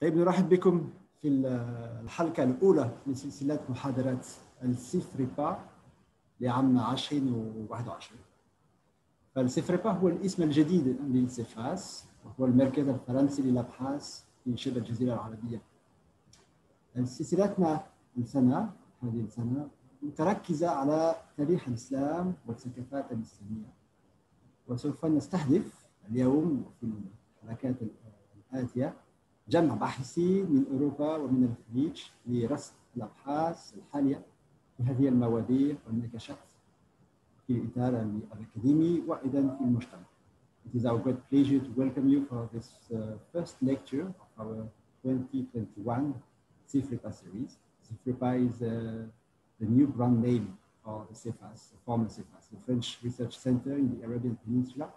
طيب نرحب بكم في الحلقة الأولى من سلسلة محاضرات السيفريبا لعام 2021. فالسيفريبا هو الاسم الجديد للسيفاس، وهو المركز الفرنسي للأبحاث في شبه الجزيرة العربية. سلسلتنا هذه السنة متركزة على تاريخ الإسلام والثقافات الإسلامية، وسوف نستهدف اليوم في الحلقات الآتية جمع باحثين من أوروبا ومن الخليج لرصد الأبحاث الحالية في هذه المواضيع والنقاشات في الإطار الأكاديمي وأيضا في المجتمع. It is our great pleasure to welcome you for this first lecture of our 2021 CEFREPA series. CEFREPA is the new brand name for the CEFAS, the former CEFAS, the French Research Center in the Arabian Peninsula,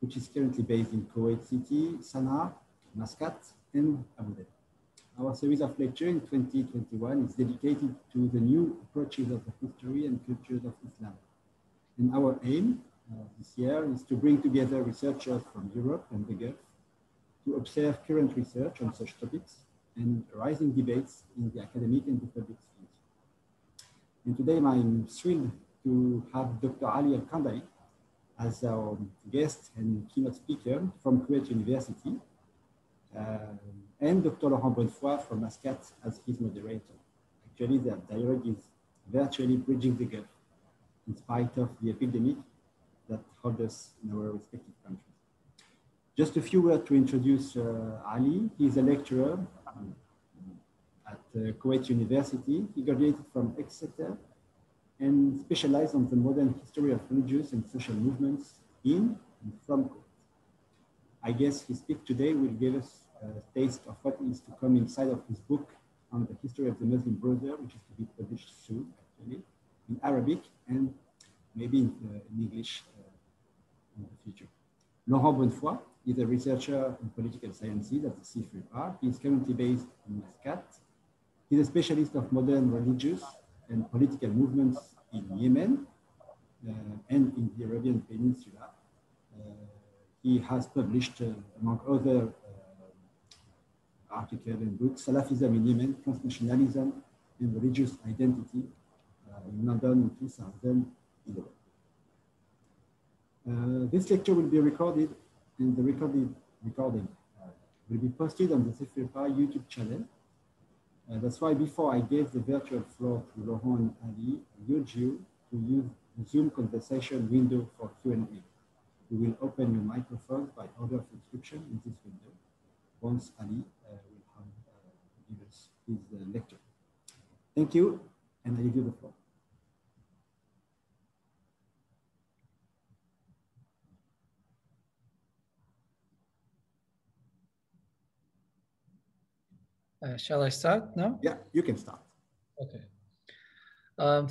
which is currently based in Kuwait City, Sana'a, Muscat, and Abu Dhabi. Our series of lectures in 2021 is dedicated to the new approaches of the history and cultures of Islam. And our aim this year is to bring together researchers from Europe and the Gulf to observe current research on such topics and rising debates in the academic and the public sphere. And today I'm thrilled to have Dr. Ali Al-Kandari as our guest and keynote speaker from Kuwait University, and Dr. Laurent Bonnefoy from Muscat as his moderator. Actually, the dialogue is virtually bridging the gap in spite of the epidemic that holds us in our respective countries. Just a few words to introduce Ali. He is a lecturer at Kuwait University. He graduated from Exeter and specialized on the modern history of religious and social movements in and from Kuwait. I guess his speech today will give us a taste of what is to come inside of his book on the history of the Muslim Brotherhood, which is to be published soon, actually, in Arabic and maybe in English in the future. Laurent Bonnefoy is a researcher in political sciences at the CEFREPA. He is currently based in Muscat. He's a specialist of modern religious and political movements in Yemen and in the Arabian Peninsula. He has published, among other articles and books, Salafism in Yemen, Transnationalism and Religious Identity in London in 2011. This lecture will be recorded, and the recording will be posted on the CEFREPA YouTube channel. That's why before I gave the virtual floor to Laurent and Ali, I urge you to use the Zoom conversation window for Q&A. We will open your microphones by order of inscription in this window once Ali will give us his lecture. Thank you, and I give you the floor. Shall I start now? Yeah, you can start. Okay.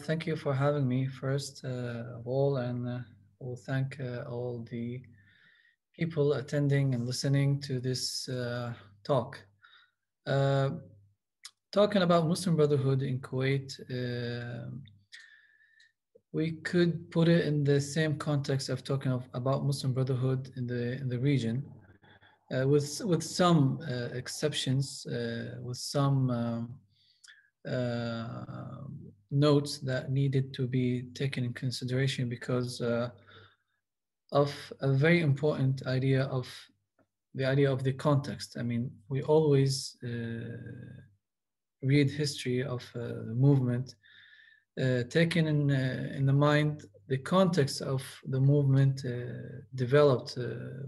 Thank you for having me first of all, and we'll thank all the people attending and listening to this talk. Talking about Muslim Brotherhood in Kuwait, we could put it in the same context of talking about Muslim Brotherhood in the region, with some exceptions, with some notes that needed to be taken in consideration because of a very important idea of the context. I mean, we always read history of the movement, taking in the mind the context of the movement developed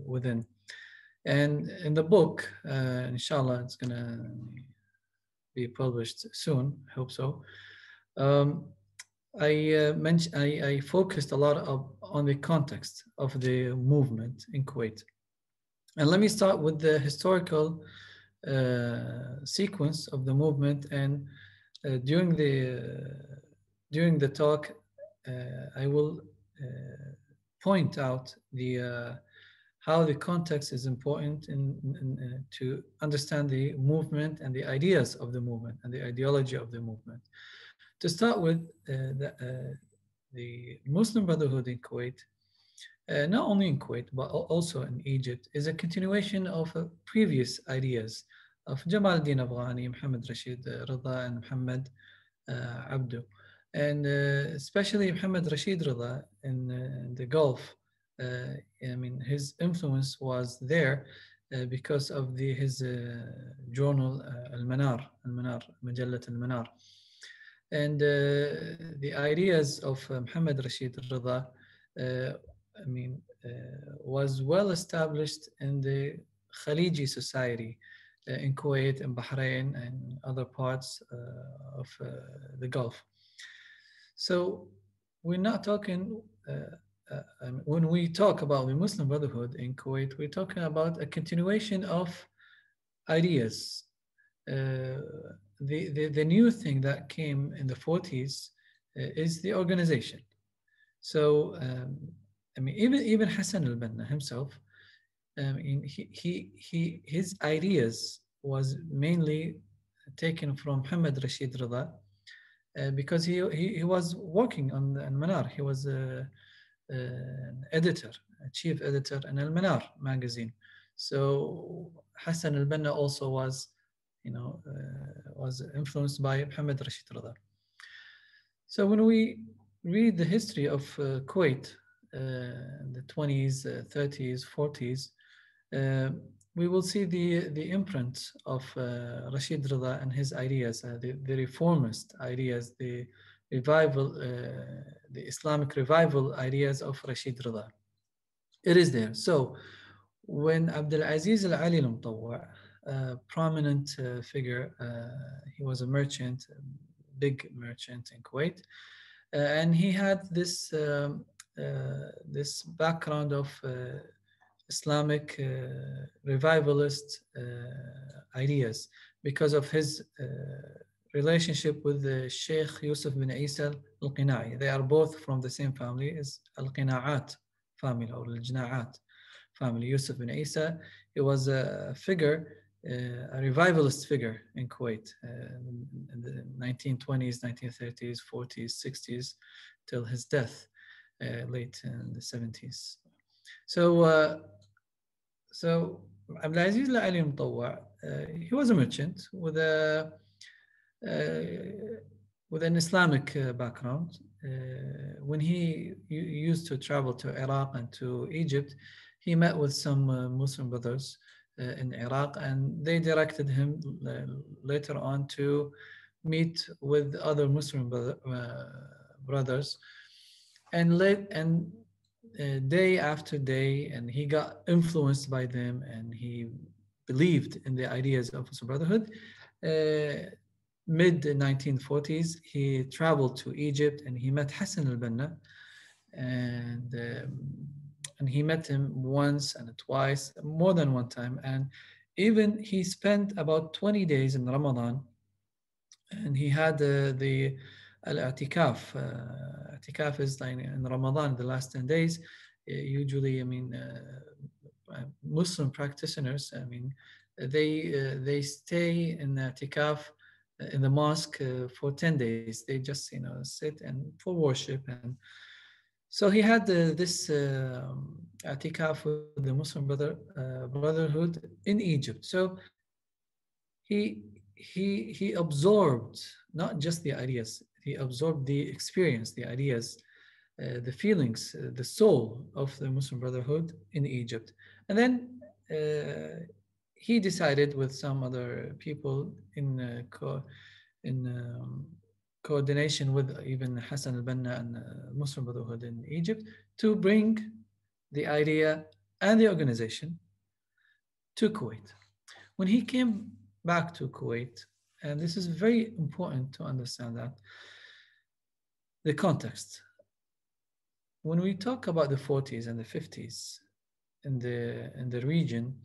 within. And in the book, inshallah, it's gonna be published soon, I hope so. I focused a lot on the context of the movement in Kuwait. And let me start with the historical sequence of the movement. And during the talk, I will point out how the context is important to understand the movement and the ideas of the movement and the ideology of the movement. To start with, the Muslim Brotherhood in Kuwait, not only in Kuwait, but also in Egypt, is a continuation of previous ideas of Jamal al-Din Afghani, Muhammad Rashid Rida, and Muhammad Abdu. And especially Muhammad Rashid Rida in the Gulf. I mean, his influence was there because of his journal Al-Manar, Majallat Al-Manar. And the ideas of Muhammad Rashid Rida, I mean, was well established in the Khaliji society in Kuwait and Bahrain and other parts of the Gulf. So we're not talking, when we talk about the Muslim Brotherhood in Kuwait, we're talking about a continuation of ideas. The new thing that came in the 40s is the organization. So, I mean, even Hassan al-Banna himself, his ideas was mainly taken from Muhammad Rashid Rida because he was working on Al-Manar. He was an editor, a chief editor in Al-Manar magazine. So Hassan al-Banna also was, was influenced by Muhammad Rashid Rida. So when we read the history of Kuwait, the 20s, 30s, 40s, we will see the imprint of Rashid Rida and his ideas, the reformist ideas, the revival, the Islamic revival ideas of Rashid Rida. It is there. So when Abdul Aziz Al-Ali Al-Mutawwa, a prominent figure, he was a merchant, a big merchant in Kuwait, and he had this this background of Islamic revivalist ideas because of his relationship with the Sheikh Yusuf bin Isa Al-Qina'i. They are both from the same family as Al-Qina'at family or Al-Jina'at family. Yusuf bin Isa, he was a figure, a revivalist figure in Kuwait in the 1920s, 1930s, 40s, 60s, till his death late in the 70s. So, so Abdulaziz Al-Ali Mutawwa, he was a merchant with an Islamic background. When he used to travel to Iraq and to Egypt, he met with some Muslim brothers in Iraq, and they directed him later on to meet with other Muslim brothers, and day after day, and he got influenced by them, and he believed in the ideas of Muslim Brotherhood. Mid 1940s, he traveled to Egypt and he met Hassan al-Banna, and he met him once and twice, more than one time, and even he spent about 20 days in Ramadan, and he had the al-i'tikaf. I'tikaf is like in Ramadan, the last 10 days. Usually, I mean, Muslim practitioners, I mean, they stay in i'tikaf in the mosque for 10 days. They just, sit and for worship. And so he had this i'tikaf with the Muslim Brotherhood in Egypt. So he absorbed not just the ideas, he absorbed the experience, the ideas, the feelings, the soul of the Muslim Brotherhood in Egypt. And then he decided with some other people in coordination with even Hassan al-Banna and Muslim Brotherhood in Egypt to bring the idea and the organization to Kuwait. When he came back to Kuwait, and this is very important to understand that, the context. When we talk about the 40s and the 50s in the region,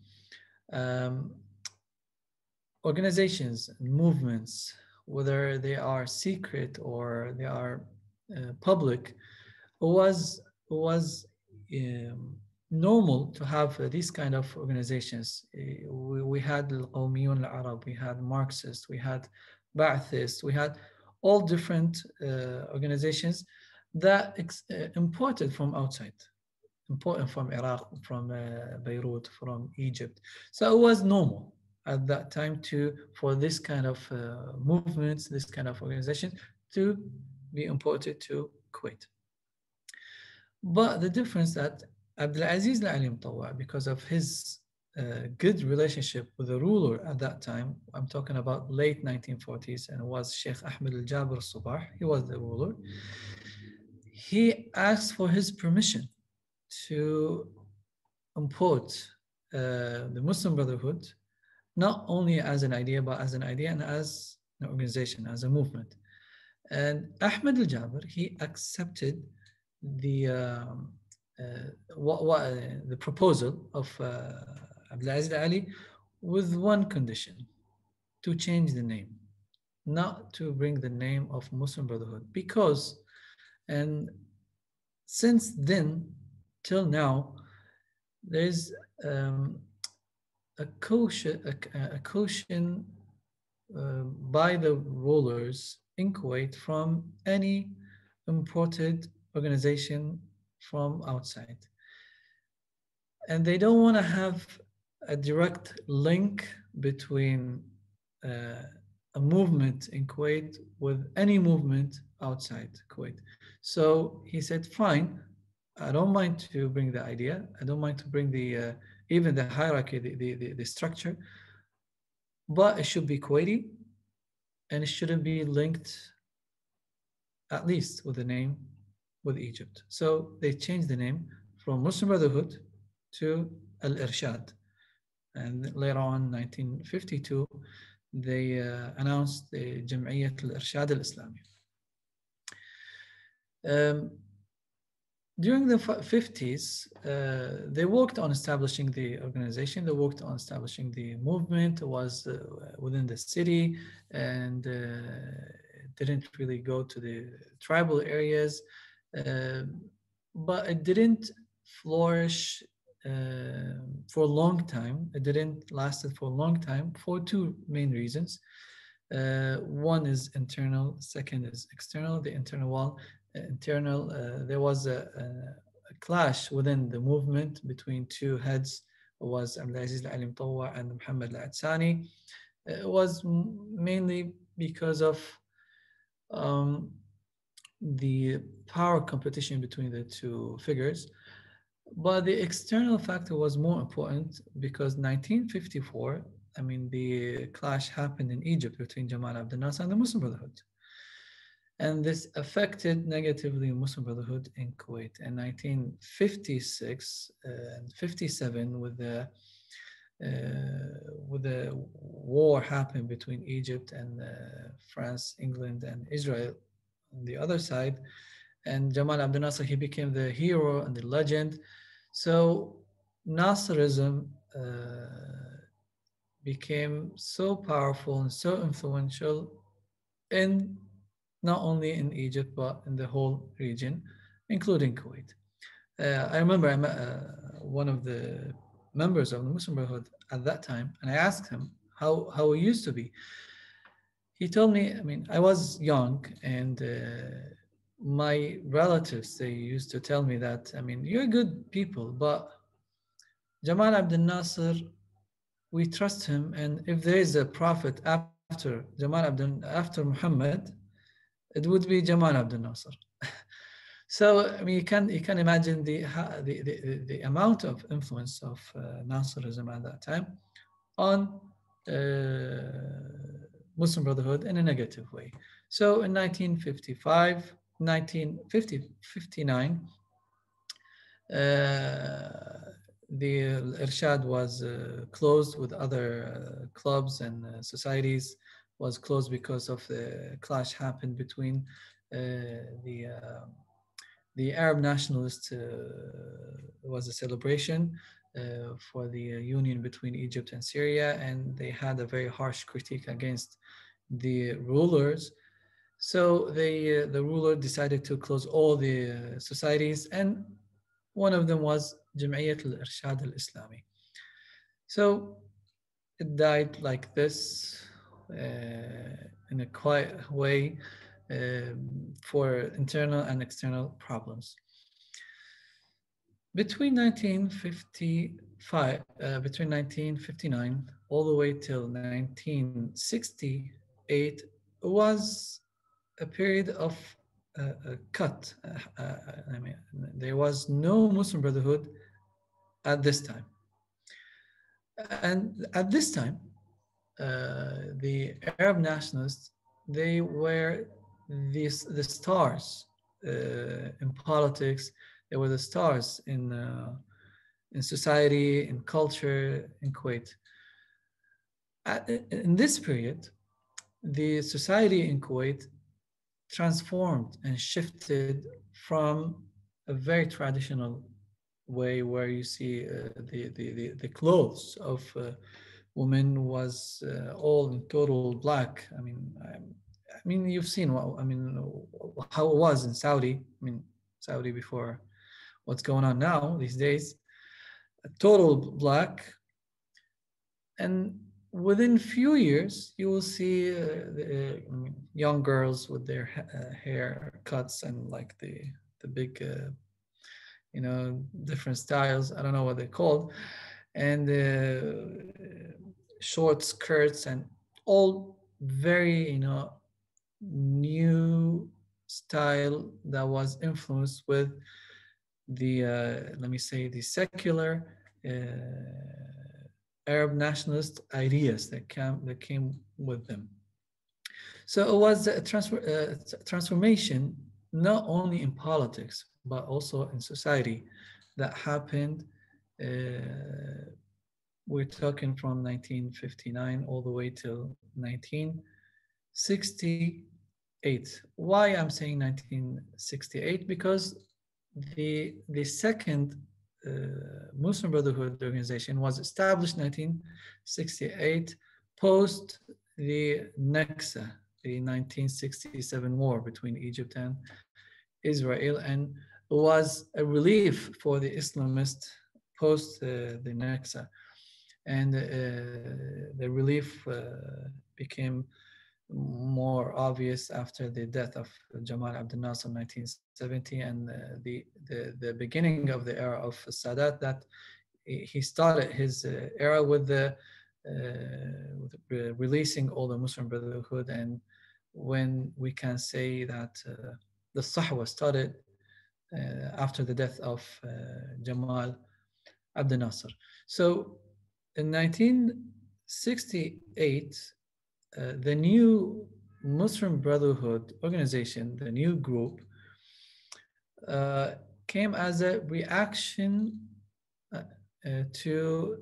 organizations and movements, whether they are secret or they are public, was normal to have these kind of organizations. We had Al-Qawmiyun Al-Arab, we had Marxists, we had Ba'athists, we had all different organizations that imported from outside, important from Iraq, from Beirut, from Egypt. So it was normal. at that time for this kind of movements, this kind of organizations to be imported to Kuwait. But the difference that Abdulaziz Al-Ali Mutawwa, because of his good relationship with the ruler at that time, I'm talking about late 1940s, and it was Sheikh Ahmed Al-Jabir Al-Subah, he was the ruler. He asked for his permission to import the Muslim Brotherhood, not only as an idea, but as an idea and as an organization, as a movement. And Ahmed Al-Jabir, he accepted the the proposal of Abdulaziz Ali with one condition: to change the name, not to bring the name of Muslim Brotherhood, because and since then till now there's a caution by the rulers in Kuwait from any imported organization from outside. And they don't want to have a direct link between a movement in Kuwait with any movement outside Kuwait. So he said, fine, I don't mind to bring the idea. I don't mind to bring the even the hierarchy, the structure, but it should be Kuwaiti, and it shouldn't be linked, at least with the name, with Egypt. So they changed the name from Muslim Brotherhood to Al-Irshad. And later on, 1952, they announced the Jam'iyyat Al-Irshad Al-Islami. During the 50s, they worked on establishing the organization. They worked on establishing the movement. It was within the city and didn't really go to the tribal areas. But it didn't flourish for a long time. It didn't last for a long time for two main reasons. One is internal, second is external. The internal there was a clash within the movement between two heads. It was Abdulaziz Al-Ali Mutawwa and Muhammad Al-Atsani. It was mainly because of the power competition between the two figures. But the external factor was more important because 1954, I mean, the clash happened in Egypt between Jamal Abdel Nasser and the Muslim Brotherhood. And this affected negatively Muslim Brotherhood in Kuwait. In 1956 and 57, with the war happened between Egypt and France, England, and Israel on the other side, and Jamal Abdel Nasser, he became the hero and the legend. So Nasserism became so powerful and so influential in not only in Egypt, but in the whole region, including Kuwait. I remember I met one of the members of the Muslim Brotherhood at that time, and I asked him how it used to be. He told me, I mean, I was young, and my relatives, they used to tell me that, I mean, you're good people, but Jamal Abdel Nasser, we trust him, and if there is a prophet after after Muhammad, it would be Jamal Abdel Nasser. So I mean, you can imagine the amount of influence of Nasserism at that time on Muslim Brotherhood in a negative way. So in 1955, 1959, the Irshad was closed with other clubs and societies, was closed because of the clash happened between the Arab nationalists. Was a celebration for the union between Egypt and Syria, and they had a very harsh critique against the rulers. So the ruler decided to close all the societies, and one of them was Jam'iyyat Al-Irshad Al-Islami. So it died like this in a quiet way for internal and external problems. between 1955, between 1959 all the way till 1968 was a period of a cut. I mean, there was no Muslim Brotherhood at this time. And at this time, the Arab nationalists, they were the stars in politics. They were the stars in society, in culture, in Kuwait. In this period, the society in Kuwait transformed and shifted from a very traditional way where you see the clothes of women was all in total black. I mean, you've seen how it was in Saudi. I mean, Saudi before what's going on now these days, total black. And within few years, you will see young girls with their hair cuts and like the big, different styles. I don't know what they're called, and short skirts and all very, new style that was influenced with the let me say the secular Arab nationalist ideas that came with them. So it was a transformation not only in politics but also in society that happened. We're talking from 1959 all the way till 1968. Why I'm saying 1968? Because the second Muslim Brotherhood organization was established in 1968 post the Naksa, the 1967 war between Egypt and Israel, and was a relief for the Islamists post the Naksa. And the relief became more obvious after the death of Jamal Abdel Nasser in 1970 and the beginning of the era of Sadat, that he started his era with releasing all the Muslim Brotherhood, and when we can say that the Sahwa started after the death of Jamal Abdel Nasser. So in 1968, the new Muslim Brotherhood organization, the new group, came as a reaction to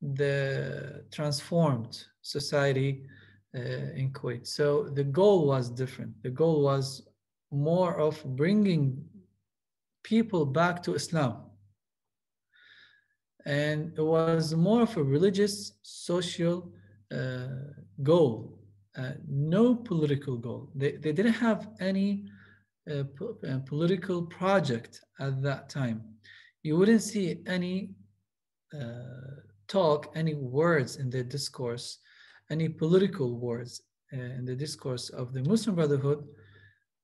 the transformed society in Kuwait. So the goal was different. The goal was more of bringing people back to Islam. And it was more of a religious, social goal, no political goal. They didn't have any political project at that time. You wouldn't see any talk, any words in the discourse, any political words in the discourse of the Muslim Brotherhood,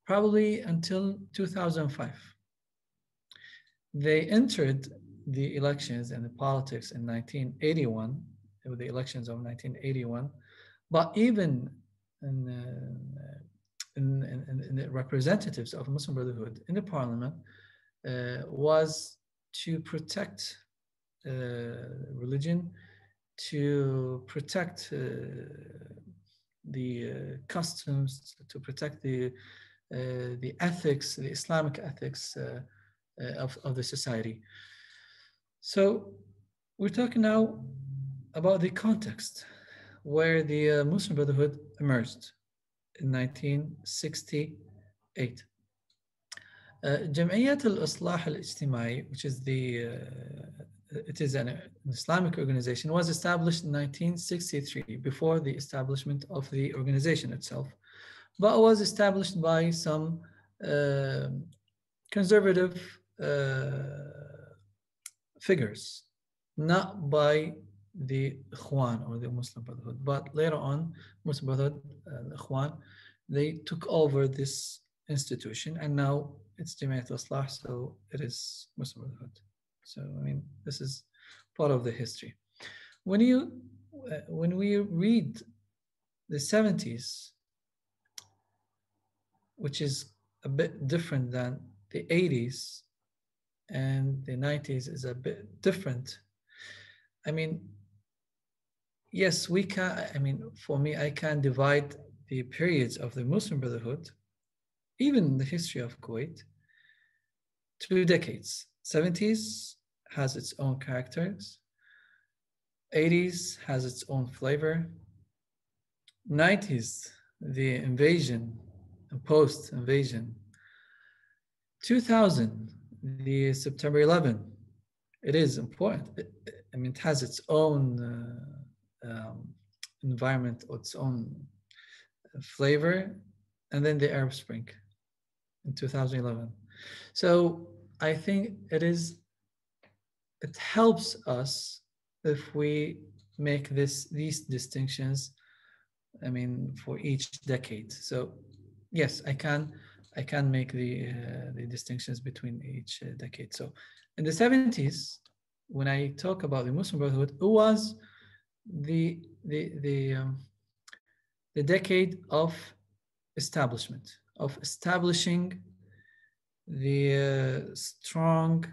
probably until 2005. They entered the elections and the politics in 1981, with the elections of 1981, but even in the representatives of Muslim Brotherhood in the parliament was to protect religion, to protect the customs, to protect the ethics, the Islamic ethics of the society. So we're talking now about the context where the Muslim Brotherhood emerged in 1968. جمعية الإصلاح الاجتماعي, which is it is an Islamic organization, was established in 1963 before the establishment of the organization itself, but was established by some conservative figures, not by the Ikhwan or the Muslim Brotherhood, but later on, Muslim Brotherhood, Ikhwan, they took over this institution, and now it's Jama'at al-Islah, so it is Muslim Brotherhood. So, I mean, this is part of the history. When we read the 70s, which is a bit different than the 80s, and the 90s is a bit different. I mean, yes, we can, I mean, for me, I can divide the periods of the Muslim Brotherhood, even the history of Kuwait, 2 decades. 70s has its own characters, 80s has its own flavor, 90s, the invasion and post-invasion, 2000, the September 11, it is important. I mean, it has its own environment, its own flavor, and then the Arab Spring in 2011. So I think it helps us if we make these distinctions, I mean, for each decade. So yes, I can make the distinctions between each decade. So in the 70s, when I talk about the Muslim Brotherhood, it was the decade of establishment, of establishing the strong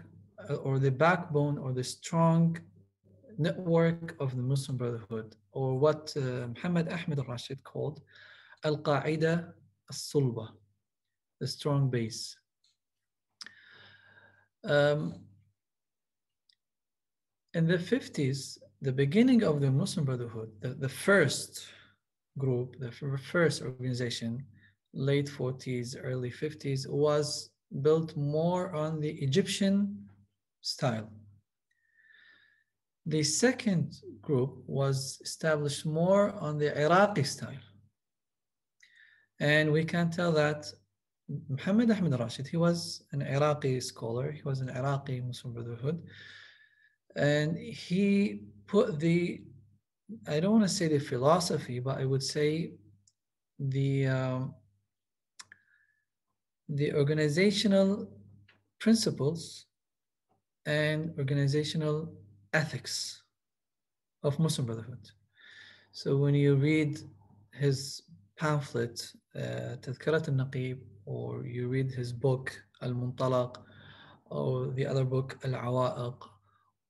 or the backbone or the strong network of the Muslim Brotherhood, or what Muhammad Ahmed al-Rashid called Al-Qaida al-Sulba, the strong base. In the 50s, the beginning of the Muslim Brotherhood, the first group, the first organization, late 40s, early 50s, was built more on the Egyptian style. The second group was established more on the Iraqi style. And we can tell that Muhammad Ahmed al-Rashid, he was an Iraqi scholar, he was an Iraqi Muslim Brotherhood, and he put the, I don't want to say the philosophy, but I would say the organizational principles and organizational ethics of Muslim Brotherhood. So when you read his pamphlet, Tadhkirat al-Naqib, or you read his book, Al-Muntalaq, or the other book, Al-Awaiq,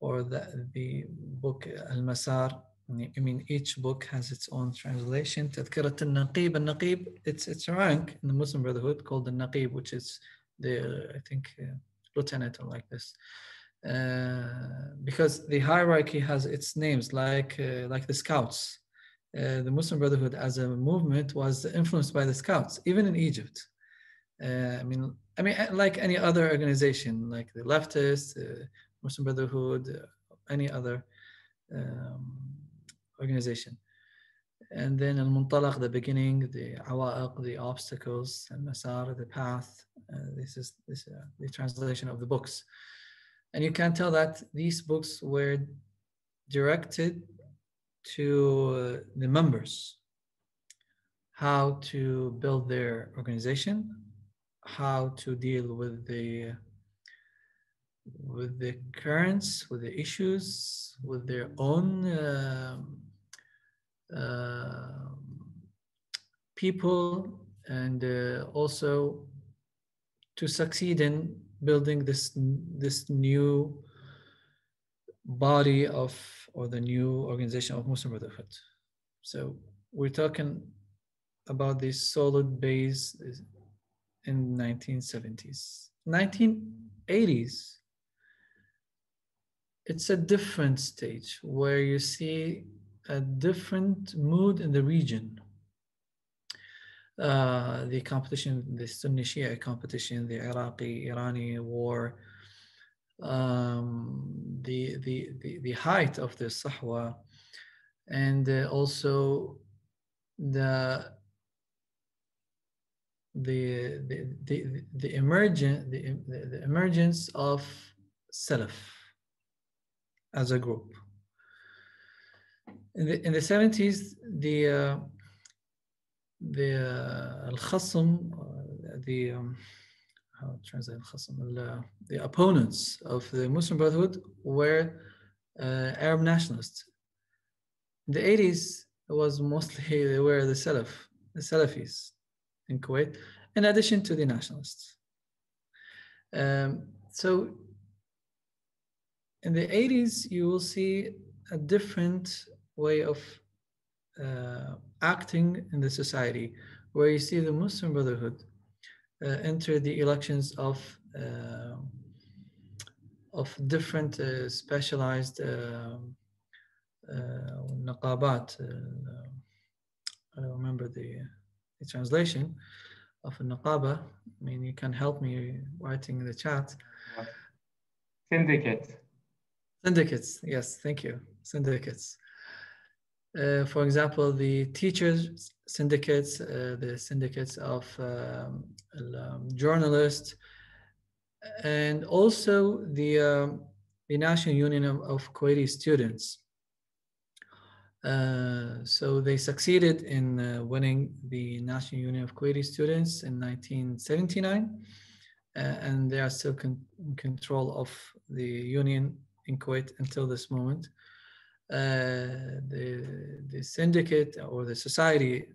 or the book, Al-Masar, I mean, each book has its own translation. Tadhkirat al-Naqib, al-Naqib, it's a rank in the Muslim Brotherhood called the Naqib, which is the, I think, lieutenant or like this. Because the hierarchy has its names, like the Scouts. The Muslim Brotherhood as a movement was influenced by the Scouts, even in Egypt. I mean, like any other organization, like the leftists, Muslim Brotherhood, any other organization. And then Al-Muntalaq, the beginning, the Awaiq, the obstacles, Al-Masar, the path. This is the translation of the books. And you can tell that these books were directed to the members, how to build their organization, how to deal with the currents, with the issues, with their own people, and also to succeed in building this new body of, or the new organization of Muslim Brotherhood. So we're talking about this solid base in 1970s. 1980s, it's a different stage where you see a different mood in the region. The competition, the Sunni Shia competition, the Iraqi-Irani war, the height of the Sahwa, and also the emergence of Salaf as a group. In the 70s, the Al-Khassam, how to translate the opponents of the Muslim Brotherhood were Arab nationalists. In the 80s, it was mostly they were the Salafis in Kuwait, in addition to the nationalists. So in the 80s, you will see a different way of acting in the society, where you see the Muslim Brotherhood enter the elections of different specialized naqabat. I don't remember the translation of a naqaba. I mean, you can help me writing in the chat. Syndicates, yes, thank you. Syndicates. For example, the teachers syndicates, the syndicates of journalists, and also the National Union of Kuwaiti Students. So they succeeded in winning the National Union of Kuwaiti Students in 1979, and they are still in control of the union in Kuwait until this moment. The syndicate or the society,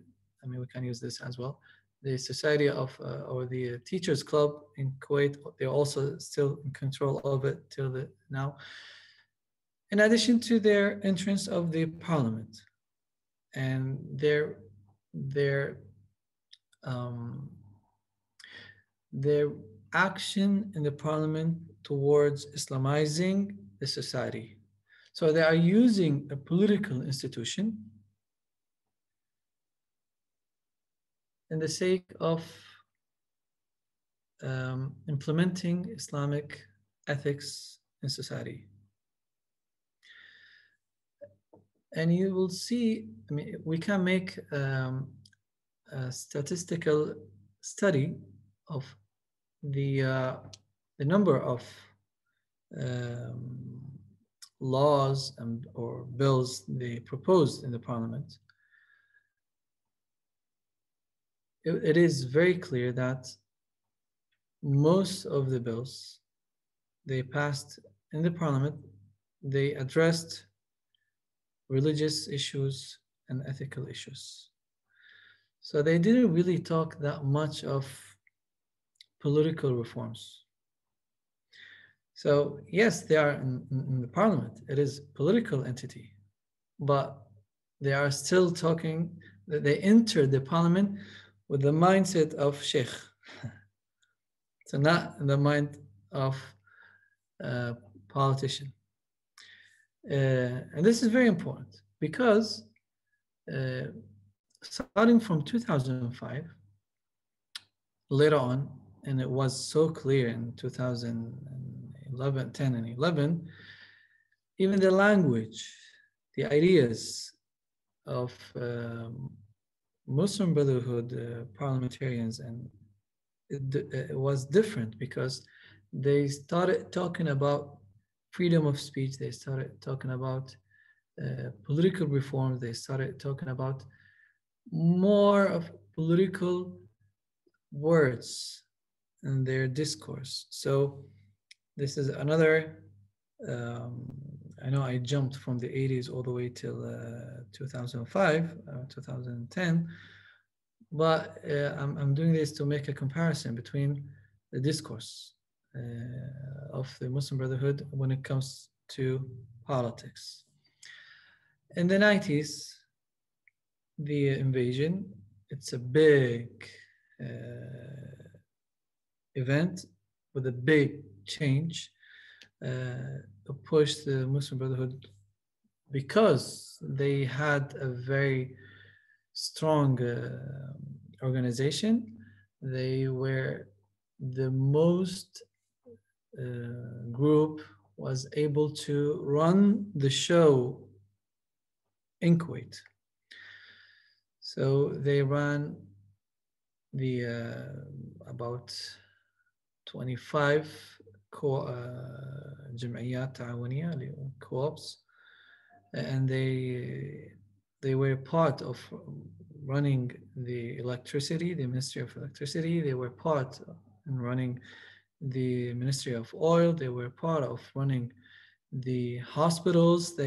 I mean, we can use this as well, the society of or the teachers club in Kuwait, they're also still in control of it till now, in addition to their entrance of the parliament and their action in the parliament towards Islamizing the society. So they are using a political institution in the sake of implementing Islamic ethics in society. And you will see, I mean, we can make a statistical study of the number of laws or bills they proposed in the parliament. It is very clear that most of the bills they passed in the parliament, they addressed religious issues and ethical issues. So they didn't really talk that much of political reforms. So yes, they are in the parliament. It is a political entity, but they are still talking, that they entered the parliament with the mindset of sheikh. So not in the mind of a politician. And this is very important because starting from 2005, later on, and it was so clear in 2011, 10 and 11, even the language, the ideas of Muslim Brotherhood parliamentarians, and it was different because they started talking about freedom of speech, they started talking about political reform, they started talking about more of political words in their discourse. So this is another, I know I jumped from the 80s all the way till 2005, 2010, but I'm doing this to make a comparison between the discourse of the Muslim Brotherhood when it comes to politics. In the 90s, the invasion, it's a big event with a big change, pushed the Muslim Brotherhood because they had a very strong organization. They were the most group was able to run the show in Kuwait. So they ran the about 25 جمعيات تعاونية, co-ops, and they were part of running the electricity, the Ministry of Electricity. They were part in running the Ministry of Oil. They were part of running the hospitals.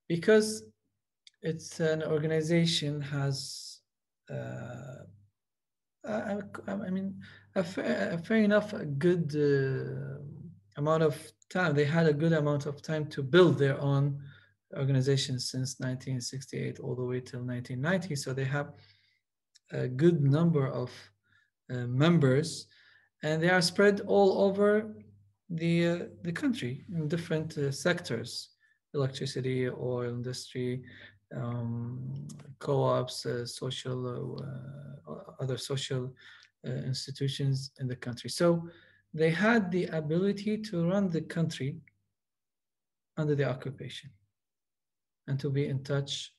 Because it's an organization has I mean a fair enough a good amount of time. They had a good amount of time to build their own organization since 1968 all the way till 1990. So they have a good number of members, and they are spread all over the country in different sectors: electricity, oil industry, co-ops, social, other social institutions in the country. So they had the ability to run the country under the occupation and to be in touch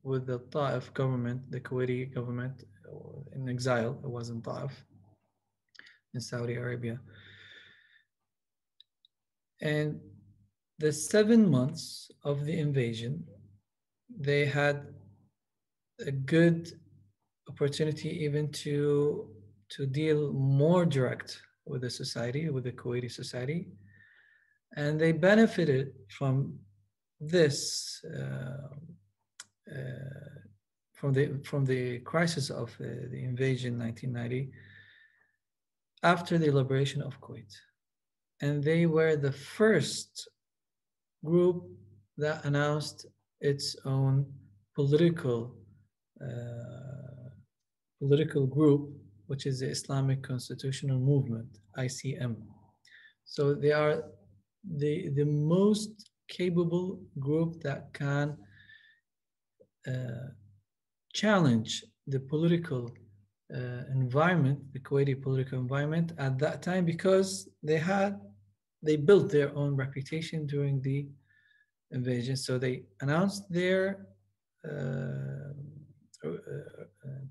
with the Ta'if government, the Kuwaiti government in exile. It wasn't Ta'if, in Saudi Arabia. And the 7 months of the invasion, they had a good opportunity even to deal more direct with the society, with the Kuwaiti society. And they benefited from this, from the crisis of the invasion 1990, after the liberation of Kuwait. And they were the first group that announced its own political group, which is the Islamic Constitutional Movement, ICM. So they are the most capable group that can challenge the political environment, the Kuwaiti political environment at that time, because they built their own reputation during the invasion. So they announced their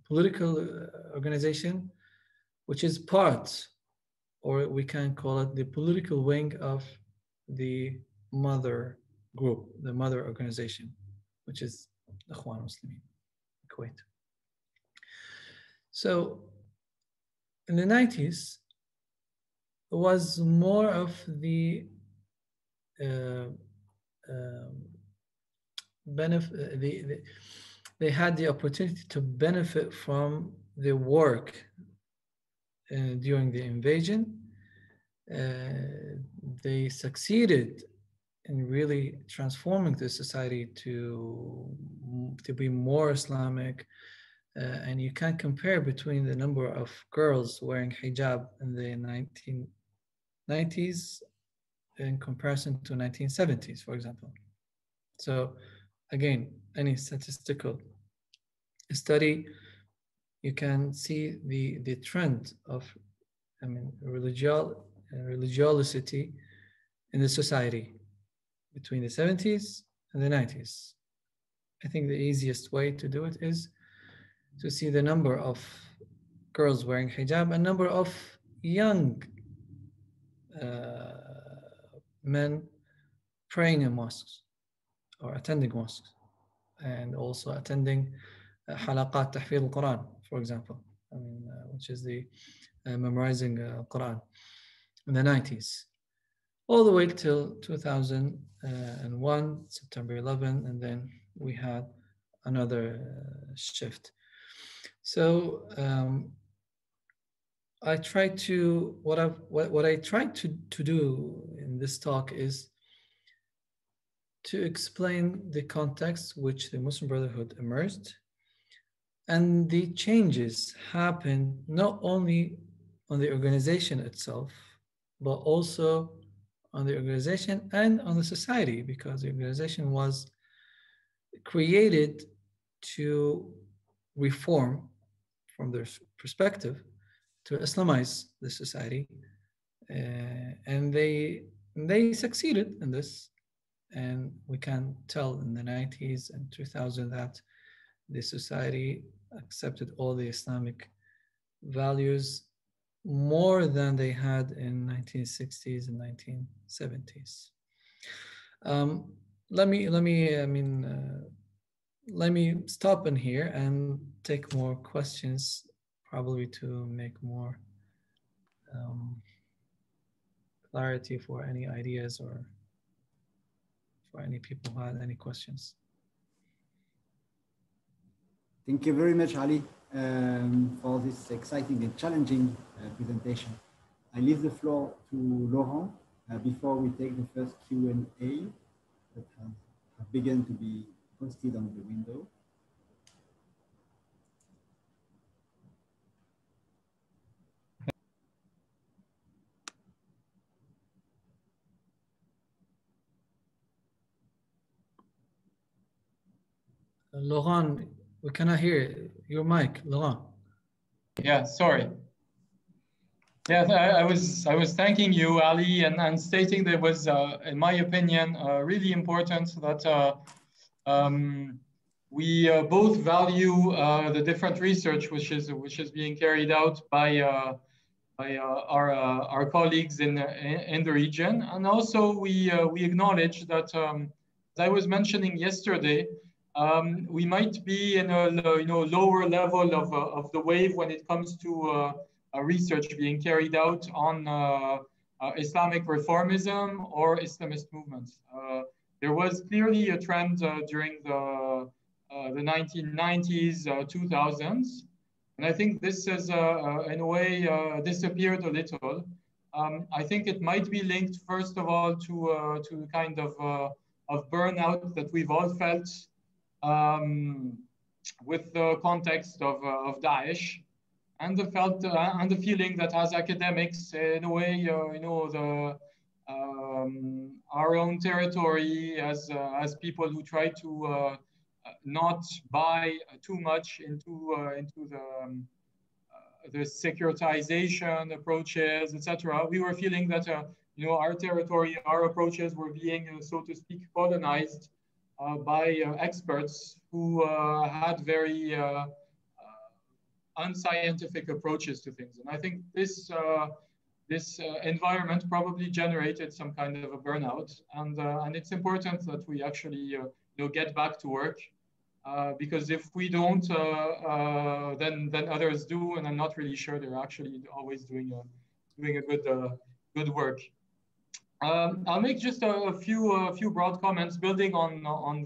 political organization, which is part, or we can call it the political wing of the mother group, the mother organization, which is Ikhwan Muslimin, Kuwait. So in the 90s, it was more of the benefit. They had the opportunity to benefit from the work during the invasion. They succeeded in really transforming the society to be more Islamic. And you can't compare between the number of girls wearing hijab in the 1990s in comparison to 1970s, for example. So again, any statistical study, you can see the trend of, religiosity in the society between the 70s and the 90s. I think the easiest way to do it is to see the number of girls wearing hijab and number of young men praying in mosques or attending mosques, and also attending halaqat tahfidh al-Quran, for example, which is the memorizing Quran in the 90s, all the way till 2001, September 11, and then we had another shift. So I try to what I tried to do in this talk is to explain the context which the Muslim Brotherhood emerged, and the changes happened not only on the organization itself, but also on the organization and on the society, because the organization was created to reform from their perspective, to Islamize the society, and they succeeded in this. And we can tell in the 90s and 2000 that the society accepted all the Islamic values more than they had in 1960s and 1970s. Let me stop in here and take more questions, probably to make more clarity for any ideas or for any people who had any questions. Thank you very much, Ali, for this exciting and challenging presentation. I leave the floor to Laurent before we take the first Q&A that have begun to be posted on the window. Laurent, we cannot hear your mic, Laurent. Yeah, sorry. Yeah, I was thanking you, Ali, and stating that it was, in my opinion, really important that we both value the different research which is being carried out by our colleagues in the region, and also we acknowledge that, as I was mentioning yesterday, we might be in a lower level of the wave when it comes to research being carried out on Islamic reformism or Islamist movements. There was clearly a trend during the 1990s, 2000s, and I think this has, in a way, disappeared a little. I think it might be linked, first of all, to kind of burnout that we've all felt with the context of Daesh, and the feeling that as academics, in a way, our own territory as people who try to not buy too much into the securitization approaches, etc. We were feeling that our territory, our approaches were being, so to speak, colonized by experts who had very unscientific approaches to things. And I think this environment probably generated some kind of a burnout. And it's important that we actually get back to work, because if we don't, then others do, and I'm not really sure they're actually always doing a good work. I'll make just a few broad comments building on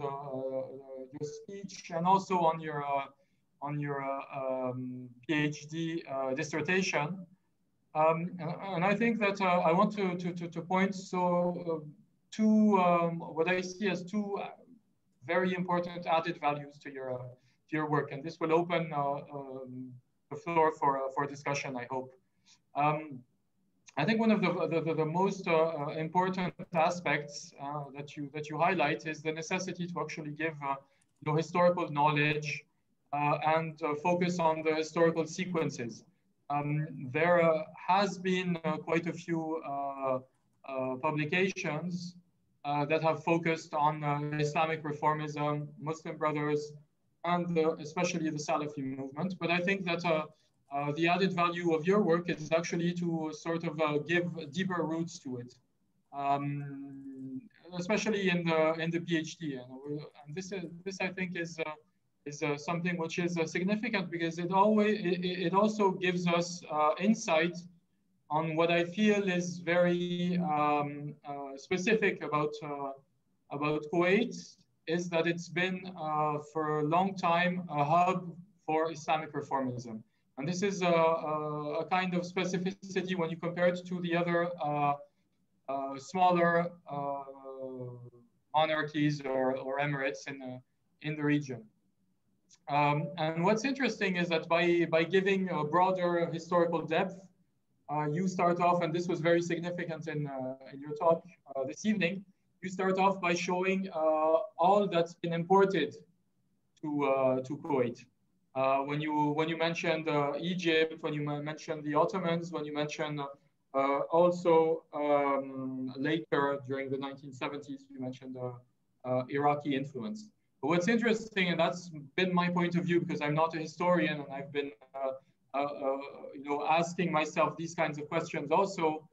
your speech and also on your PhD dissertation. And I think that I want to point to what I see as two very important added values to your work, and this will open the floor for discussion, I hope. I think one of the most important aspects that you highlight is the necessity to actually give historical knowledge and focus on the historical sequences. There has been quite a few publications that have focused on Islamic reformism, Muslim Brothers, and especially the Salafi movement. But I think that the added value of your work is actually to sort of give deeper roots to it, especially in the PhD. And this I think is something which is significant, because it also gives us insight on what I feel is very specific about Kuwait, is that it's been for a long time a hub for Islamic reformism. And this is a kind of specificity when you compare it to the other smaller monarchies or emirates in the region. And what's interesting is that by giving a broader historical depth, you start off, and this was very significant in your talk this evening, you start off by showing all that's been imported to Kuwait. When you mentioned Egypt, when you mentioned the Ottomans, when you mentioned also later during the 1970s, you mentioned Iraqi influence. But what's interesting, and that's been my point of view, because I'm not a historian, and I've been asking myself these kinds of questions also,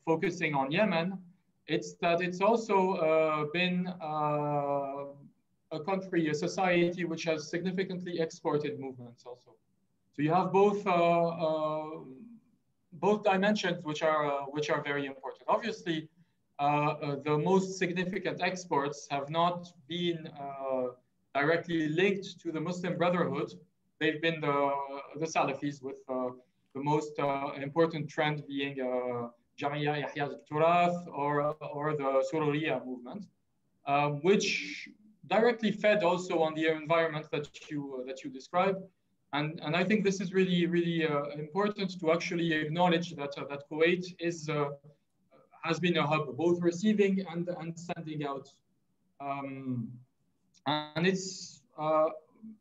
focusing on Yemen, it's that it's also been a country, a society which has significantly exported movements also. So you have both dimensions, which are very important. Obviously, the most significant exports have not been directly linked to the Muslim Brotherhood. They've been the Salafis, with the most important trend being Jamia Yahya al-Turath or the Sururiya movement, which directly fed also on the environment that you described. And I think this is really important to actually acknowledge that that Kuwait has been a hub, both receiving and sending out. And it's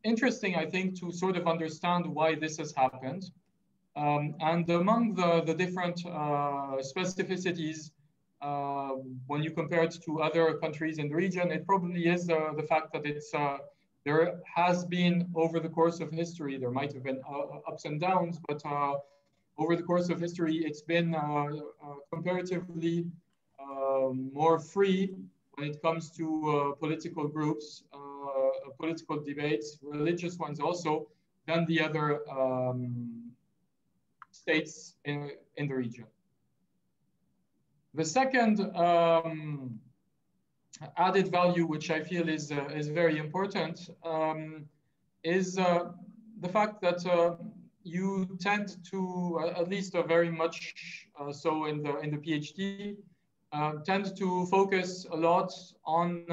interesting, I think, to sort of understand why this has happened. And among the different specificities, when you compare it to other countries in the region, it probably is the fact that it's there has been, over the course of history, there might have been ups and downs, but over the course of history, it's been comparatively more free when it comes to political groups, political debates, religious ones also, than the other states in the region. The second added value, which I feel is very important, is the fact that you tend to, at least very much so in the PhD, tend to focus a lot on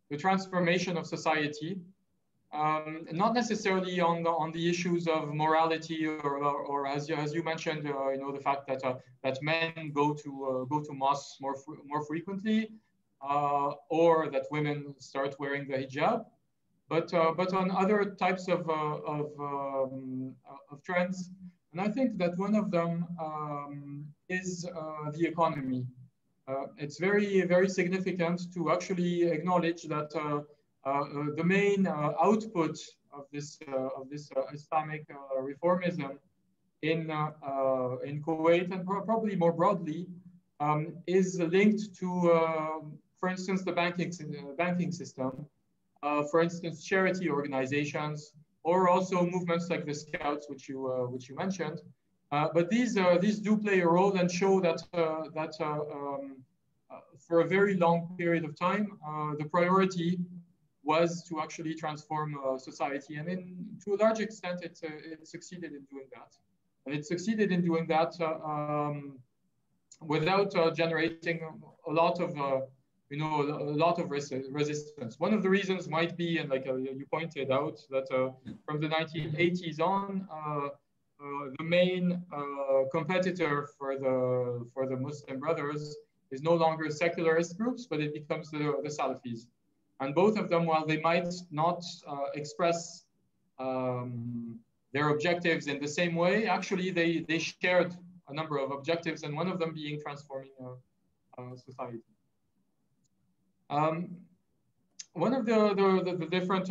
the transformation of society, not necessarily on the issues of morality or as you mentioned, the fact that that men go to mosques more frequently, or that women start wearing the hijab, but on other types of trends. And I think that one of them is the economy. It's very significant to actually acknowledge that the main output of this Islamic reformism in Kuwait, and probably more broadly, is linked to, for instance, the banking system, for instance, charity organizations, or also movements like the Scouts, which you mentioned. But these do play a role and show that for a very long period of time, the priority was to actually transform society, and to a large extent, it succeeded in doing that. And it succeeded in doing that without generating a lot of resistance. One of the reasons might be, and like you pointed out, that from the 1980s on, the main competitor for the Muslim Brothers is no longer secularist groups, but it becomes the Salafis. And both of them, while they might not express their objectives in the same way, actually they shared a number of objectives, and one of them being transforming society. One of the different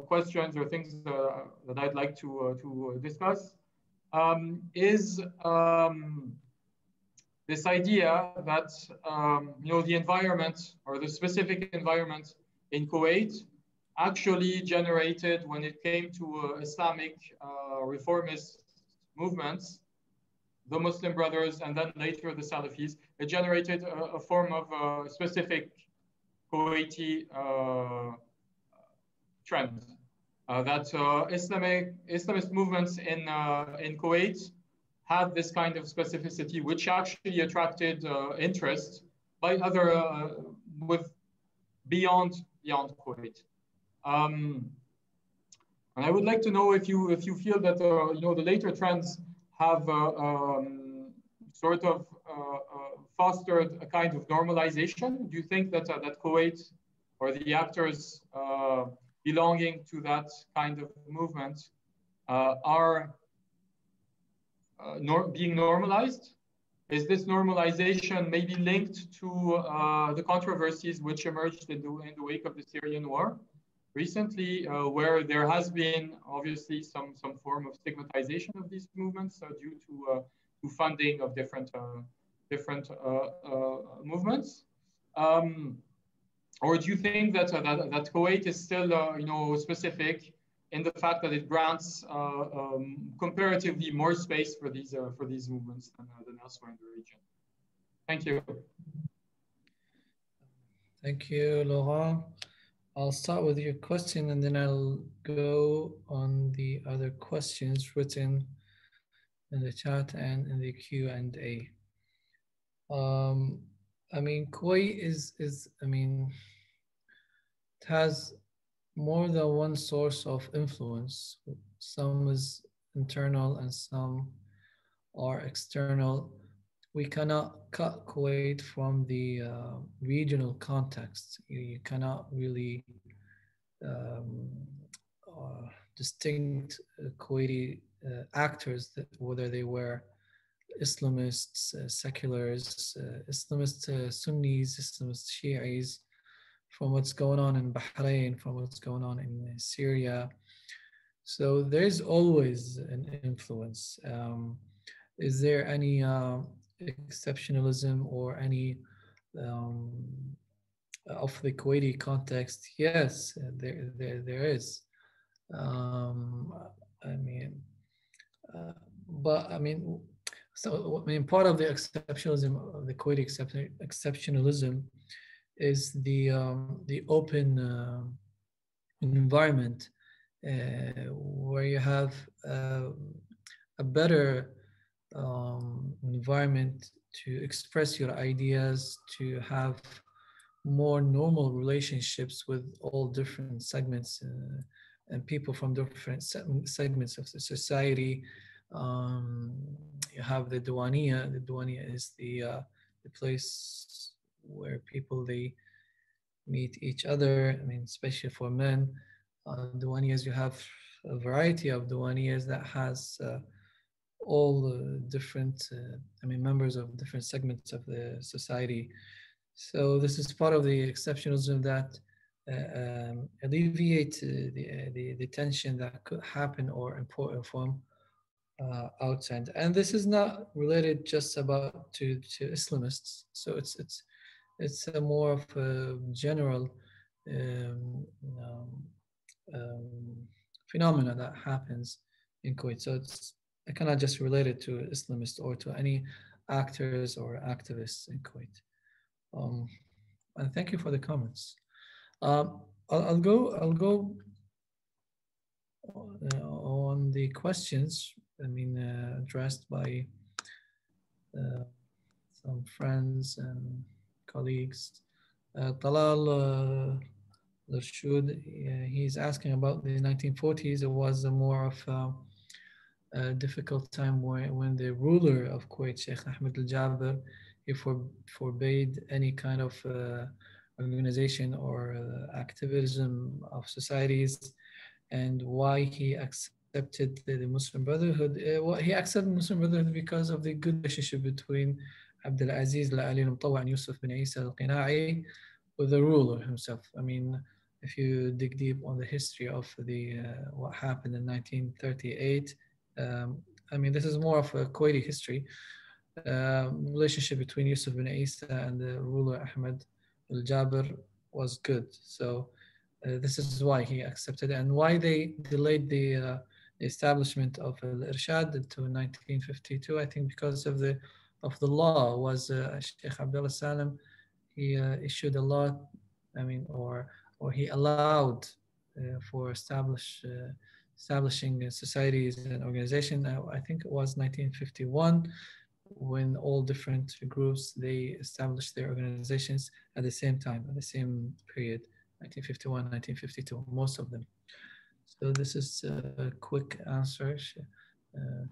questions or things that I'd like to discuss is this idea that the environment, or the specific environment in Kuwait, actually generated, when it came to Islamic reformist movements, the Muslim Brothers, and then later the Salafis, it generated a form of specific Kuwaiti trend. That Islamist movements in Kuwait had this kind of specificity, which actually attracted interest by other beyond Kuwait. And I would like to know if you feel that the later trends have sort of fostered a kind of normalization. Do you think that that Kuwait, or the actors belonging to that kind of movement, are being normalized? Is this normalization maybe linked to the controversies which emerged in the wake of the Syrian war recently, where there has been obviously some form of stigmatization of these movements due to funding of different movements? Or do you think that Kuwait is still specific, in the fact that it grants comparatively more space for these movements than elsewhere in the region. Thank you. Thank you, Laurent. I'll start with your question and then I'll go on the other questions written in the chat and in the Q&A. I mean, Kuwait is I mean, it has more than one source of influence. Some is internal and some are external. We cannot cut Kuwait from the regional context. You cannot really distinct Kuwaiti actors, that whether they were Islamists, seculars, Islamist Sunnis, Islamist Shi'is, from what's going on in Bahrain, from what's going on in Syria. So there's always an influence. Is there any exceptionalism or any of the Kuwaiti context? Yes, there is. I mean, but I mean, so I mean, part of the exceptionalism of the Kuwaiti exceptionalism is the open environment where you have a better environment to express your ideas, to have more normal relationships with all different segments and people from different segments of the society. You have the Duwaniya. The Duwaniya is the place where people, they meet each other. I mean, especially for men. Duwaniyas, you have a variety of Duwaniyas that has all different, I mean, members of different segments of the society. So this is part of the exceptionalism that alleviate the tension that could happen or import from outside. And this is not related just about to Islamists. So it's a more of a general phenomena that happens in Kuwait. So I cannot just relate it to Islamists or to any actors or activists in Kuwait. And thank you for the comments. I'll go on the questions. I mean, addressed by some friends and colleagues. Talal Rashid, he's asking about the 1940s. It was more of a difficult time when the ruler of Kuwait, Sheikh Ahmed Al-Jaber, he forbade any kind of organization or activism of societies, and why he accepted the Muslim Brotherhood. He accepted Muslim Brotherhood because of the good relationship between Abdul Aziz Al-Ali Al-Mutawwa and Yusuf bin Isa Al-Qina'i with the ruler himself. I mean, if you dig deep on the history of the what happened in 1938, I mean, this is more of a Kuwaiti history. Relationship between Yusuf bin Isa and the ruler Ahmed Al-Jaber was good. So this is why he accepted, and why they delayed the establishment of Al-Irshad until 1952. I think because of the law was Sheikh Abdullah Salam. He issued a law, I mean, or he allowed for establishing societies and organizations. I think it was 1951 when all different groups, they established their organizations at the same time, at the same period, 1951, 1952, most of them. So this is a quick answer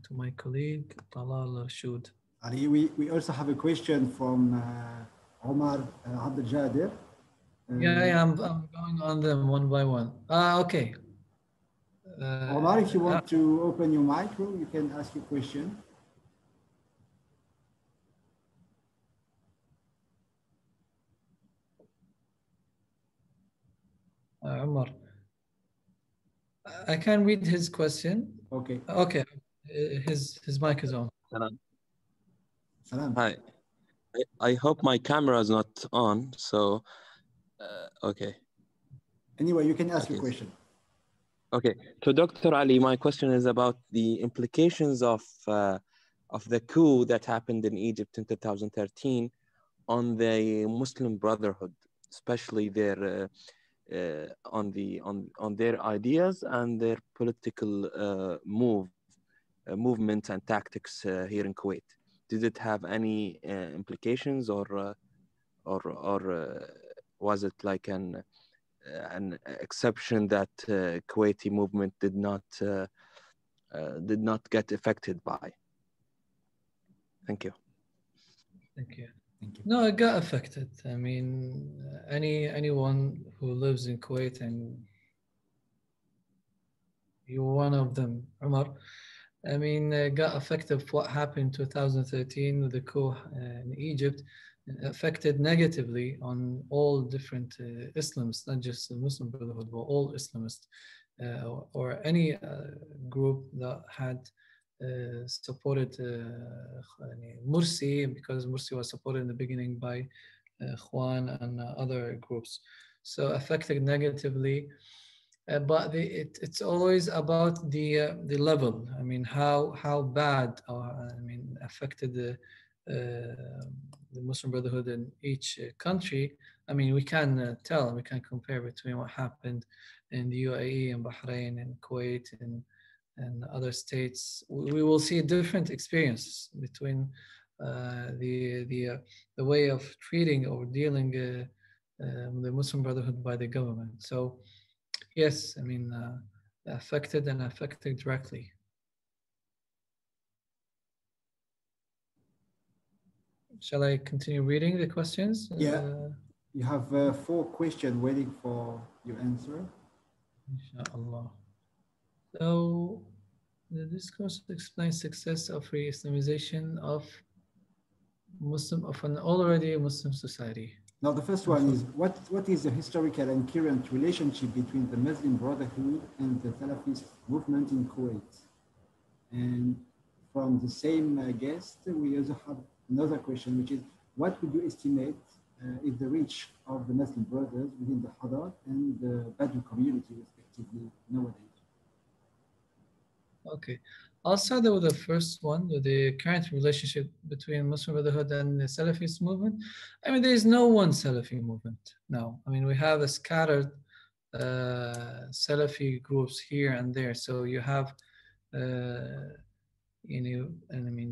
to my colleague, Talal Rashid. Ali, we also have a question from Omar Abdel Jader. Yeah, I'm going on them one by one. Okay. Omar, if you want to open your micro, you can ask your question. Omar, I can read his question. Okay. Okay. His mic is on. Salam. Salam. Hi. I hope my camera is not on. So, okay. Anyway, you can ask your question. Okay, so Dr. Ali, my question is about the implications of the coup that happened in Egypt in 2013 on the Muslim Brotherhood, especially their on their ideas and their political movements and tactics here in Kuwait. Did it have any implications, or was it like an exception that Kuwaiti movement did not get affected by? Thank you. Thank you. Thank you. No, it got affected. I mean, anyone who lives in Kuwait, and you're one of them, Umar, I mean, got affected what happened in 2013 with the coup in Egypt. Affected negatively on all different Islamists, not just the Muslim Brotherhood, but all Islamists, or any group that had supported Mursi, because Mursi was supported in the beginning by Ikhwan and other groups. So affected negatively. But it's always about the level. I mean, how bad, affected the Muslim Brotherhood in each country. I mean, we can tell, we can compare between what happened in the UAE and Bahrain and Kuwait and other states. We will see different experiences between the way of treating or dealing the Muslim Brotherhood by the government. So yes, I mean, affected and affected directly. Shall I continue reading the questions? Yeah, you have 4 questions waiting for your answer. Inshallah. So the discourse explains success of re-Islamization of an already Muslim society. Now, the first one is, what is the historical and current relationship between the Muslim Brotherhood and the Salafist movement in Kuwait? And from the same guest, we also have another question, which is, what would you estimate is the reach of the Muslim Brothers within the Hadar and the Badu community, respectively, nowadays? Okay, I'll start with the first one, with the current relationship between Muslim Brotherhood and the Salafist movement. I mean, there is no one Salafi movement now. I mean, we have a scattered Salafi groups here and there. So you have,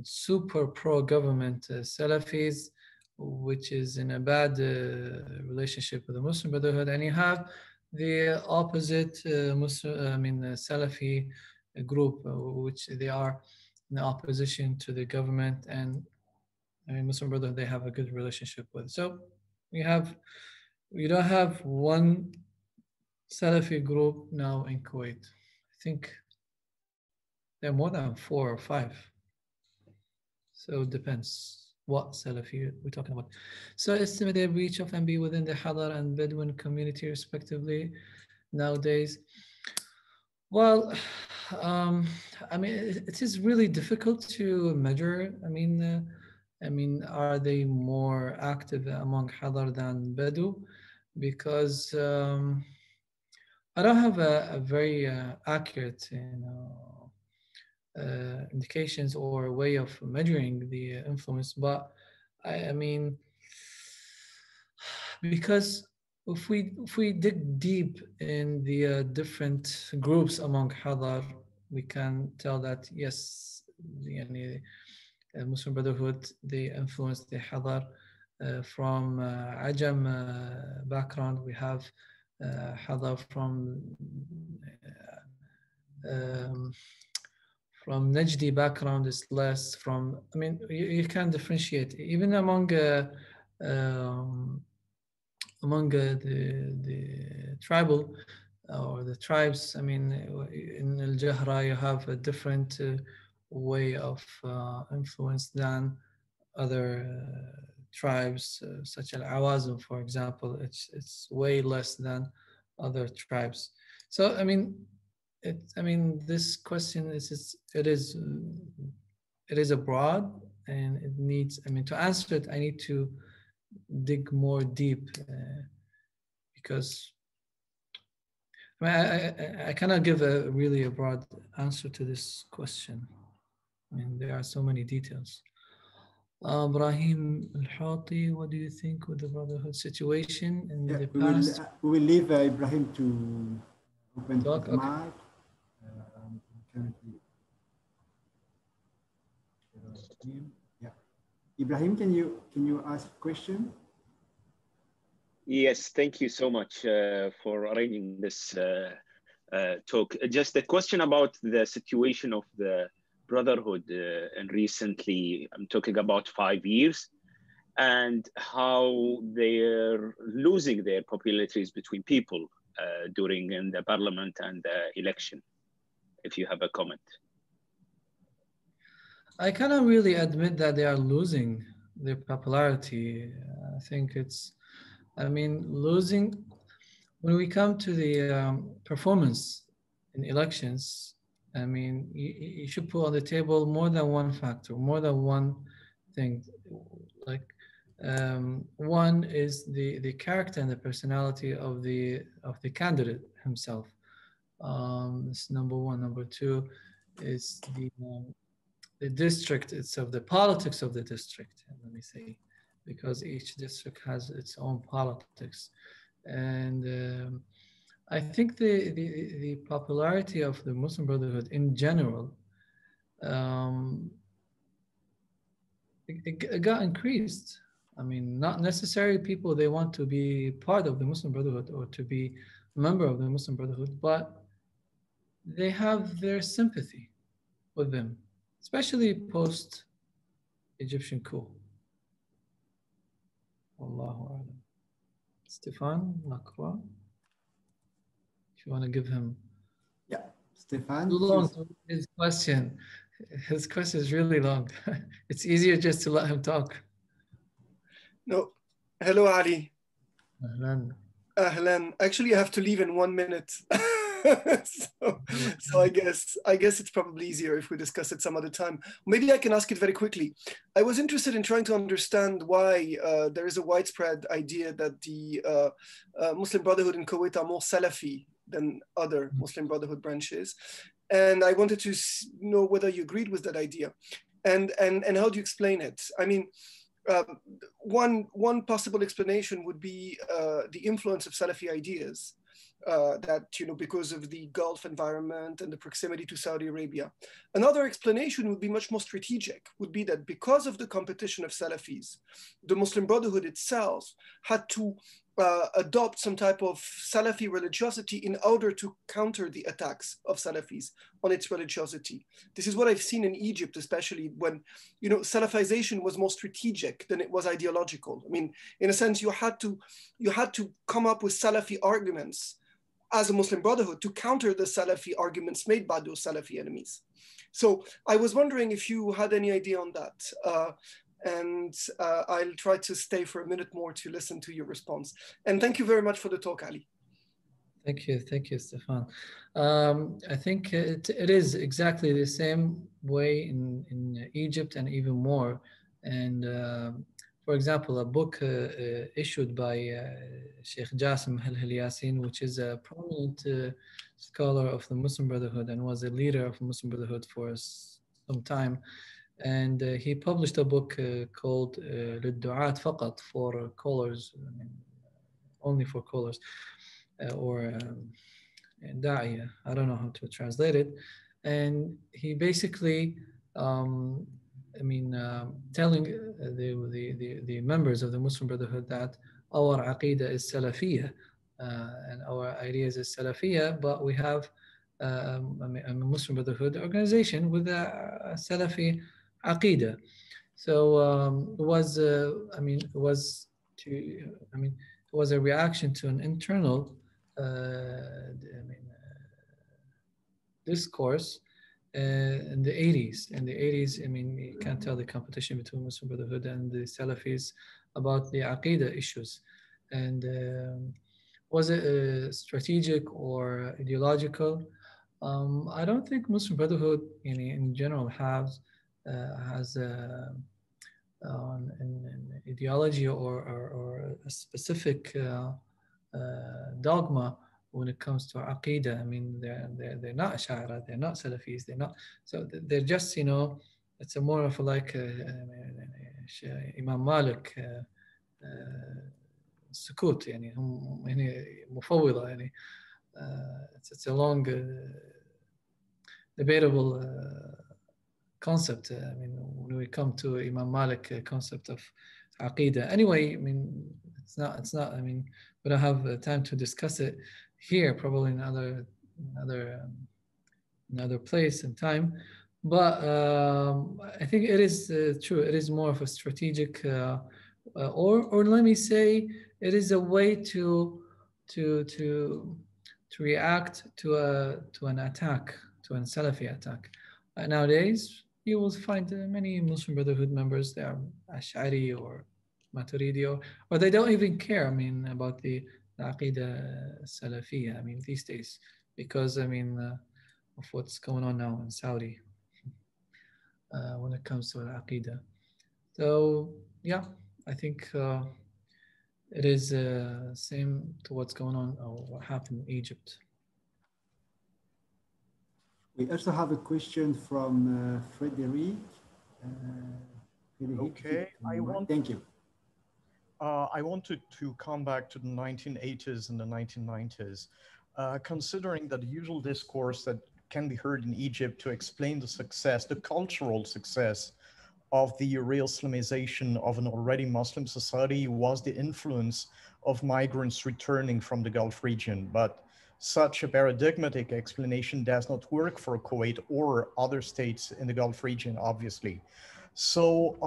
super pro-government Salafis, which is in a bad relationship with the Muslim Brotherhood, and you have the opposite Salafi group, which they are in opposition to the government, and Muslim Brotherhood they have a good relationship with. So we don't have one Salafi group now in Kuwait. I think there are more than 4 or 5. So it depends what Salafi we're talking about. So estimated reach of MB within the Hadar and Bedouin community respectively nowadays. Well, I mean, it is really difficult to measure. I mean, are they more active among Hadar than Bedu? Because I don't have a very accurate, indications or way of measuring the influence. But I mean, because if we dig deep in the different groups among Hadar, we can tell that yes, the Muslim Brotherhood, they influenced the Hadar from Ajam background. We have Hadar from Najdi background is less. From, I mean, you can differentiate even among the tribal or the tribes. I mean, in Al Jahra you have a different way of influence than other tribes, such as Awazim, for example. It's way less than other tribes. So I mean, this question is broad, and it needs. I mean, to answer it, I need to dig more deep because I cannot give a really a broad answer to this question. I mean, there are so many details. Ibrahim Al-Hati, what do you think with the Brotherhood situation in the past? We will leave Ibrahim to open the mic. Currently, yeah. Ibrahim, can you ask a question? Yes, thank you so much for arranging this talk. Just a question about the situation of the Brotherhood, and recently, I'm talking about 5 years, and how they're losing their popularities between people during in the parliament and the election. If you have a comment. I cannot really admit that they are losing their popularity. I think it's, I mean, losing, when we come to the performance in elections, I mean, you should put on the table more than one factor, more than one thing. Like one is the character and the personality of the candidate himself. That's number one. Number two is the district itself, the politics of the district, let me say, because each district has its own politics. And I think the popularity of the Muslim Brotherhood in general, it got increased. I mean, not necessarily people, they want to be part of the Muslim Brotherhood or to be a member of the Muslim Brotherhood, but they have their sympathy with them, especially post-Egyptian coup. Wallahu a'lam. Stefan Lakwa, if you want to give him. Yeah, Stefan. Too long to read his question. His question is really long. It's easier just to let him talk. No. Hello, Ali. Ahlan. Ahlan. Actually, I have to leave in 1 minute. so I guess it's probably easier if we discuss it some other time. Maybe I can ask it very quickly. I was interested in trying to understand why there is a widespread idea that the Muslim Brotherhood in Kuwait are more Salafi than other Muslim Brotherhood branches. And I wanted to know whether you agreed with that idea. And how do you explain it? I mean, one possible explanation would be the influence of Salafi ideas. That, you know, because of the Gulf environment and the proximity to Saudi Arabia. Another explanation would be much more strategic, would be that because of the competition of Salafis, the Muslim Brotherhood itself had to adopt some type of Salafi religiosity in order to counter the attacks of Salafis on its religiosity. This is what I've seen in Egypt, especially when, you know, Salafization was more strategic than it was ideological. I mean, in a sense, you had to come up with Salafi arguments as a Muslim Brotherhood to counter the Salafi arguments made by those Salafi enemies. So I was wondering if you had any idea on that. And I'll try to stay for a minute more to listen to your response. And thank you very much for the talk, Ali. Thank you, Stefan. I think it is exactly the same way in Egypt and even more. And for example, a book issued by Sheikh Jassim Al-Yasin, which is a prominent scholar of the Muslim Brotherhood and was a leader of the Muslim Brotherhood for some time. And he published a book called للدعاة فقط, for callers, I mean, only for callers, or داعية, I don't know how to translate it. And he basically, telling the members of the Muslim Brotherhood that our aqidah is Salafiyah, and our ideas is Salafiyah, but we have a Muslim Brotherhood organization with a Salafi aqidah. So it was a reaction to an internal discourse in the 80s. In the 80s, I mean, you can't tell the competition between Muslim Brotherhood and the Salafis about the aqidah issues. And was it strategic or ideological? I don't think Muslim Brotherhood in general has an ideology or a specific dogma when it comes to Aqidah. I mean, they're not Ash'ari, they're not Salafis, they're not. So they're just, you know, it's a more of like Imam Malik سكوت يعني هم يعني مفوضة يعني it's a long debatable concept. I mean, when we come to Imam Malik concept of Aqidah. Anyway, I mean, it's not. I mean, we don't have time to discuss it here. Probably in another place and time. But I think it is true. It is more of a strategic, or let me say, it is a way to react to an attack, to an Salafi attack. Nowadays, you will find many Muslim Brotherhood members. They are Ash'ari or Maturidi, or they don't even care. I mean, about the Aqidah Salafiyya. I mean, these days, because I mean, of what's going on now in Saudi when it comes to Aqidah. So yeah, I think it is same to what's going on or what happened in Egypt. We also have a question from Frederic. Okay, thank you. I wanted to come back to the 1980s and the 1990s, considering that the usual discourse that can be heard in Egypt to explain the success, the cultural success of the real Islamization of an already Muslim society was the influence of migrants returning from the Gulf region. But such a paradigmatic explanation does not work for Kuwait or other states in the Gulf region, obviously. So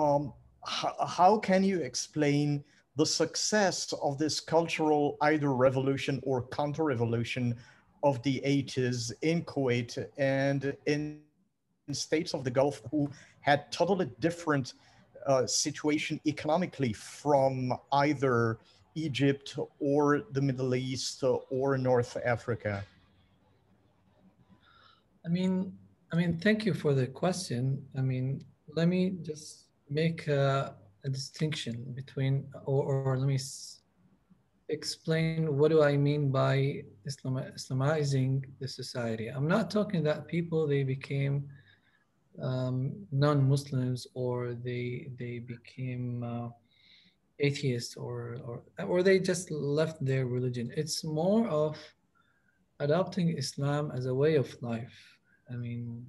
how can you explain the success of this cultural either revolution or counter-revolution of the 80s in Kuwait and in states of the Gulf who had totally different situation economically from either Egypt or the Middle East or North Africa? I mean, thank you for the question. I mean, let me just make a distinction between, or let me explain what do I mean by Islamizing the society. I'm not talking that people, they became non-Muslims or they became atheists or they just left their religion. It's more of adopting Islam as a way of life. I mean,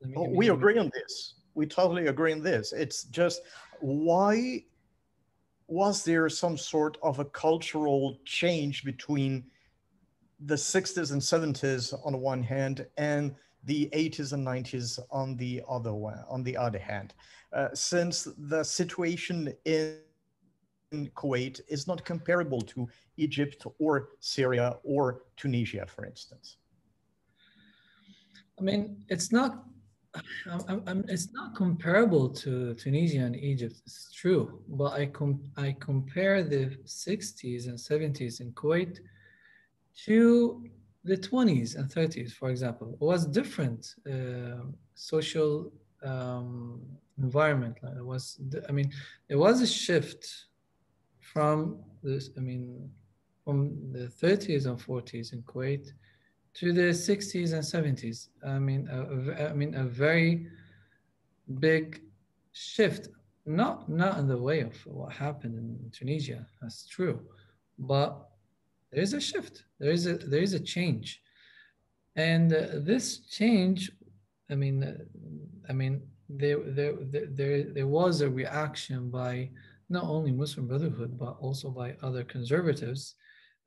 we agree on this. We totally agree on this. It's just, why was there some sort of a cultural change between the 60s and 70s on the one hand and the 80s and 90s on the other hand, since the situation in Kuwait is not comparable to Egypt or Syria or Tunisia, for instance? I mean, it's not comparable to Tunisia and Egypt. It's true, but I compare the 60s and 70s in Kuwait to the 20s and 30s, for example. It was different social environment. It was, I mean, there was a shift from this. I mean, from the 30s and 40s in Kuwait to the 60s and 70s. I mean, a very big shift. Not in the way of what happened in Tunisia. That's true, but there is a shift. There is a change, and this change. I mean, there was a reaction by not only Muslim Brotherhood but also by other conservatives.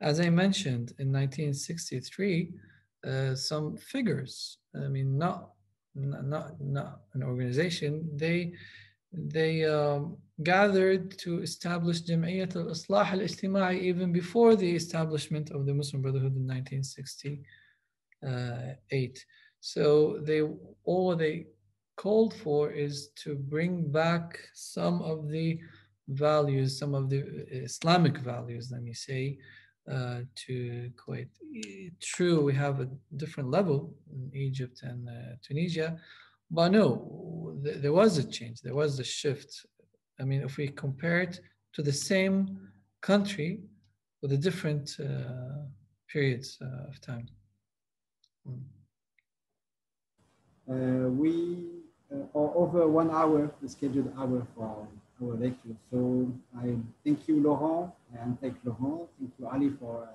As I mentioned, in 1963, some figures. I mean, not an organization. They gathered to establish Jam'iyyat al-Islah al-Ijtima'i even before the establishment of the Muslim Brotherhood in 1968. So all they called for is to bring back some of the values, some of the Islamic values, let me say, to Kuwait. True, we have a different level in Egypt and Tunisia, but no, there was a change, there was a shift. I mean, if we compare it to the same country with a different periods of time. We are over 1 hour, the scheduled hour for our lecture. So I thank you, Laurent, and thank Laurent. Thank you, Ali, for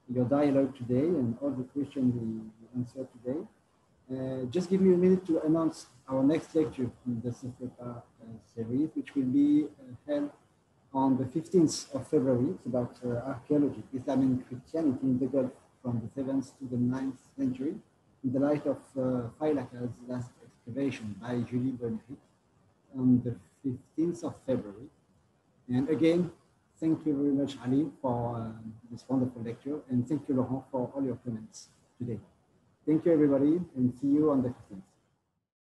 your dialogue today and all the questions we answered today. Just give me a minute to announce our next lecture in the CEFREPA series, which will be held on the 15th of February. It's about archaeology, Islam and Christianity in the Gulf from the 7th to the 9th century, in the light of Failaka's last excavation by Julie Bonneric on the 15th of February. And again, thank you very much, Ali, for this wonderful lecture, and thank you, Laurent, for all your comments today. Thank you, everybody, and see you on the 15th.